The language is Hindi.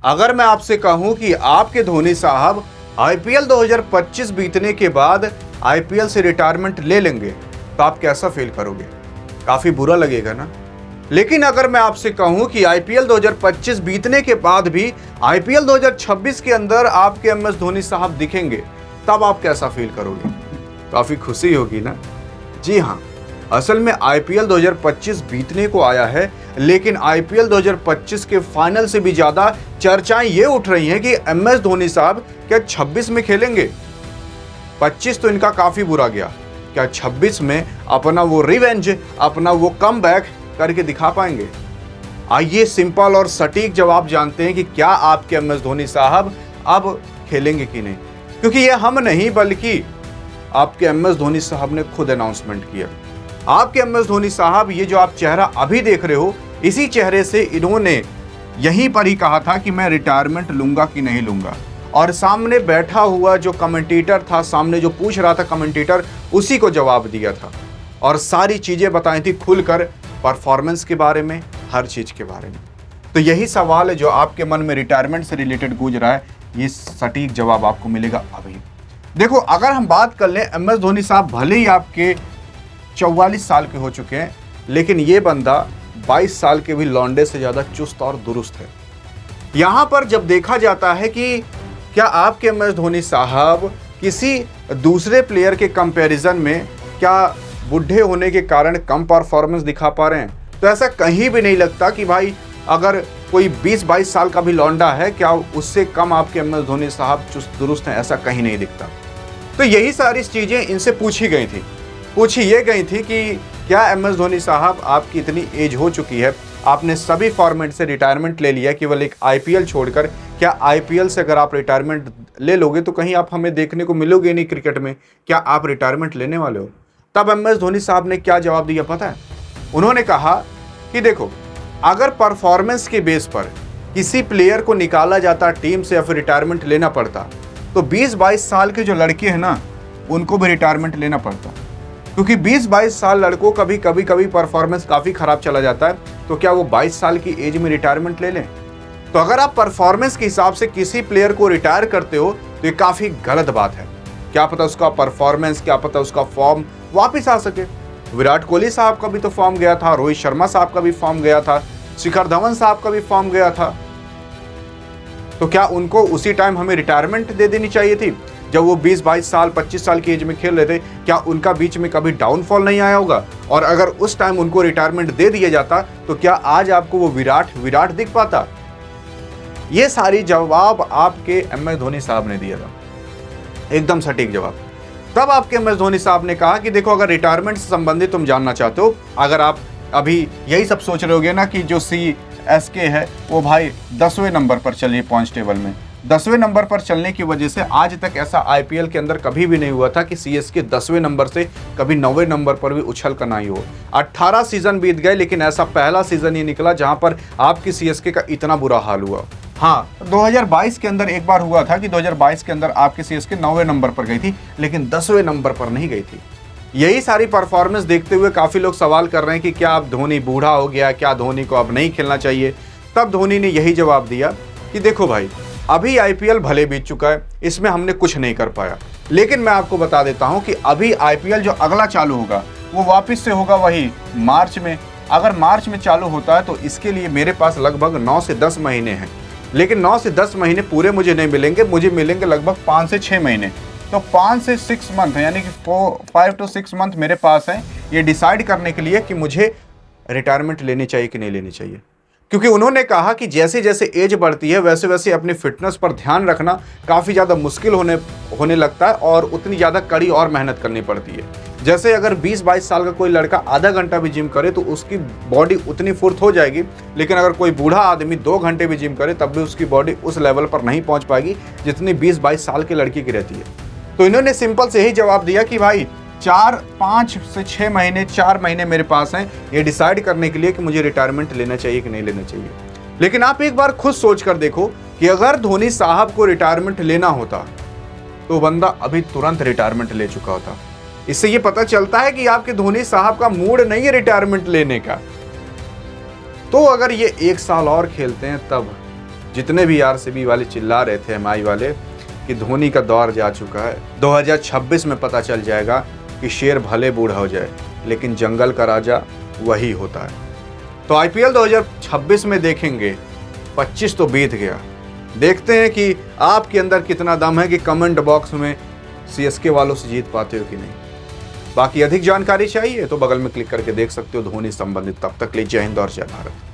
अगर मैं आपसे कहूं कि आपके धोनी साहब आईपीएल 2025 बीतने के बाद आईपीएल से रिटायरमेंट ले लेंगे तो आप कैसा फील करोगे? काफी बुरा लगेगा ना। लेकिन अगर मैं आपसे कहूं कि आईपीएल 2025 बीतने के बाद भी आईपीएल 2026 के अंदर आपके एमएस धोनी साहब दिखेंगे, तब आप कैसा फील करोगे? काफी खुशी होगी ना। जी हां, असल में आईपीएल 2025 बीतने को आया है, लेकिन आईपीएल 2025 के फाइनल से भी ज्यादा चर्चाएं ये उठ रही हैं कि एमएस धोनी साहब क्या 26 में खेलेंगे? 25 तो इनका काफी बुरा गया, क्या 26 में अपना वो रिवेंज, अपना वो कमबैक करके दिखा पाएंगे? आइए सिंपल और सटीक जवाब जानते हैं कि क्या आपके एमएस धोनी साहब अब खेलेंगे कि नहीं, क्योंकि ये हम नहीं बल्कि आपके एमएस धोनी साहब ने खुद अनाउंसमेंट किया। आपके एमएस धोनी साहब, ये जो आप चेहरा अभी देख रहे हो, इसी चेहरे से इन्होंने यहीं पर ही कहा था कि मैं रिटायरमेंट लूंगा कि नहीं लूंगा, और सामने बैठा हुआ जो कमेंटेटर था, सामने जो पूछ रहा था कमेंटेटर, उसी को जवाब दिया था और सारी चीजें बताई थी खुलकर, परफॉर्मेंस के बारे में, हर चीज के बारे में। तो यही सवाल है जो आपके मन में रिटायरमेंट से रिलेटेड गूंज रहा है, ये सटीक जवाब आपको मिलेगा अभी। देखो, अगर हम बात कर लें, एमएस धोनी साहब भले ही आपके 44 साल के हो चुके हैं, लेकिन ये बंदा 22 साल के भी लौंडे से ज्यादा चुस्त और दुरुस्त है। यहां पर जब देखा जाता है कि क्या आपके एमएस धोनी साहब किसी दूसरे प्लेयर के कंपैरिजन में क्या बुढ़े होने के कारण कम परफॉर्मेंस दिखा पा रहे हैं, तो ऐसा कहीं भी नहीं लगता कि भाई अगर कोई 20-22 साल का भी लौंडा है, क्या उससे कम आपके एमएस धोनी साहब चुस्त दुरुस्त हैं? ऐसा कहीं नहीं दिखता। तो यही सारी चीजें इनसे पूछी ये गई थी कि क्या एमएस धोनी साहब, आपकी इतनी एज हो चुकी है, आपने सभी फॉर्मेट से रिटायरमेंट ले लिया केवल एक आईपीएल छोड़कर, क्या आईपीएल से अगर आप रिटायरमेंट ले लोगे तो कहीं आप हमें देखने को मिलोगे नहीं क्रिकेट में, क्या आप रिटायरमेंट लेने वाले हो? तब एमएस धोनी साहब ने क्या जवाब दिया पता है? उन्होंने कहा कि देखो, अगर परफॉर्मेंस के बेस पर किसी प्लेयर को निकाला जाता टीम से या फिर रिटायरमेंट लेना पड़ता, तो 20-22 साल के जो लड़के हैं ना, उनको भी रिटायरमेंट लेना पड़ता, क्योंकि 20-22 साल लड़कों का भी कभी परफॉर्मेंस काफी खराब चला जाता है, तो क्या वो 22 साल की एज में रिटायरमेंट ले लें? तो अगर आप परफॉर्मेंस के हिसाब से किसी प्लेयर को रिटायर करते हो तो ये काफी गलत बात है। क्या पता उसका परफॉर्मेंस, क्या पता उसका फॉर्म वापिस आ सके। विराट कोहली साहब का भी तो फॉर्म गया था, रोहित शर्मा साहब का भी फॉर्म गया था, शिखर धवन साहब का भी फॉर्म गया था, तो क्या उनको उसी टाइम हमें रिटायरमेंट दे देनी चाहिए थी? जब वो 20-22 साल 25 साल की एज में खेल रहे थे, क्या उनका बीच में कभी डाउनफॉल नहीं आया होगा? और अगर उस टाइम उनको रिटायरमेंट दे दिया जाता तो क्या आज आपको वो विराट दिख पाता? ये सारी जवाब आपके एमएस धोनी साहब ने दिया था, एकदम सटीक जवाब। तब आपके एमएस धोनी साहब ने कहा कि देखो, अगर रिटायरमेंट से संबंधित तुम जानना चाहते हो, अगर आप अभी यही सब सोच रहे होगे ना कि जो CSK है वो भाई 10वें नंबर पर चलिए पॉइंट्स टेबल में, 10वें नंबर पर चलने की वजह से आज तक ऐसा आईपीएल के अंदर कभी भी नहीं हुआ था कि CSK 10वें नंबर से कभी 9वें नंबर पर भी उछल कर नहीं हो। 18 सीजन बीत गए, लेकिन ऐसा पहला सीजन ही निकला जहां पर आपकी CSK का इतना बुरा हाल हुआ। हाँ, 2022 के अंदर एक बार हुआ था कि 2022 के अंदर आपकी CSK 9वें नंबर पर गई थी, लेकिन 10वें नंबर पर नहीं गई थी। यही सारी परफॉर्मेंस देखते हुए काफी लोग सवाल कर रहे हैं कि क्या अब धोनी बूढ़ा हो गया, क्या धोनी को अब नहीं खेलना चाहिए? तब धोनी ने यही जवाब दिया कि देखो भाई, अभी आईपीएल भले बीत चुका है, इसमें हमने कुछ नहीं कर पाया, लेकिन मैं आपको बता देता हूं कि अभी आईपीएल जो अगला चालू होगा वो वापस से होगा वही मार्च में। अगर मार्च में चालू होता है तो इसके लिए मेरे पास लगभग 9 से 10 महीने हैं, लेकिन 9 से 10 महीने पूरे मुझे नहीं मिलेंगे, मुझे मिलेंगे लगभग 5 से 6 महीने। तो 5 से 6 मंथ यानी कि 5 to 6 मंथ मेरे पास हैं ये डिसाइड करने के लिए कि मुझे रिटायरमेंट लेनी चाहिए कि नहीं लेनी चाहिए। क्योंकि उन्होंने कहा कि जैसे जैसे एज बढ़ती है वैसे वैसे अपनी फिटनेस पर ध्यान रखना काफ़ी ज़्यादा मुश्किल होने लगता है और उतनी ज़्यादा कड़ी और मेहनत करनी पड़ती है। जैसे अगर 20-22 साल का कोई लड़का आधा घंटा भी जिम करे तो उसकी बॉडी उतनी फुर्त हो जाएगी, लेकिन अगर कोई बूढ़ा आदमी 2 घंटे भी जिम करे तब भी उसकी बॉडी उस लेवल पर नहीं पहुंच पाएगी जितनी 20-22 साल की लड़की की रहती है। तो इन्होंने सिंपल से यही जवाब दिया कि भाई 5 से 6 महीने 4 महीने मेरे पास हैं ये डिसाइड करने के लिए कि मुझे रिटायरमेंट लेना चाहिए कि नहीं लेना चाहिए। लेकिन आप एक बार खुद सोच कर देखो कि अगर धोनी साहब को रिटायरमेंट लेना होता तो बंदा अभी तुरंत रिटायरमेंट ले चुका होता। इससे ये पता चलता है कि आपके धोनी साहब का मूड नहीं है रिटायरमेंट लेने का। तो अगर ये 1 साल और खेलते हैं तब जितने भी आरसीबी वाले चिल्ला रहे थे, एमआई वाले, कि धोनी का दौर जा चुका है, 2026 में पता चल जाएगा कि शेर भले बूढ़ा हो जाए लेकिन जंगल का राजा वही होता है। तो आईपीएल 2026 में देखेंगे, 25 तो बीत गया। देखते हैं कि आपके अंदर कितना दम है कि कमेंट बॉक्स में सीएसके वालों से जीत पाते हो कि नहीं। बाकी अधिक जानकारी चाहिए तो बगल में क्लिक करके देख सकते हो धोनी संबंधित। तब तक के लिए जय हिंद और जय भारत।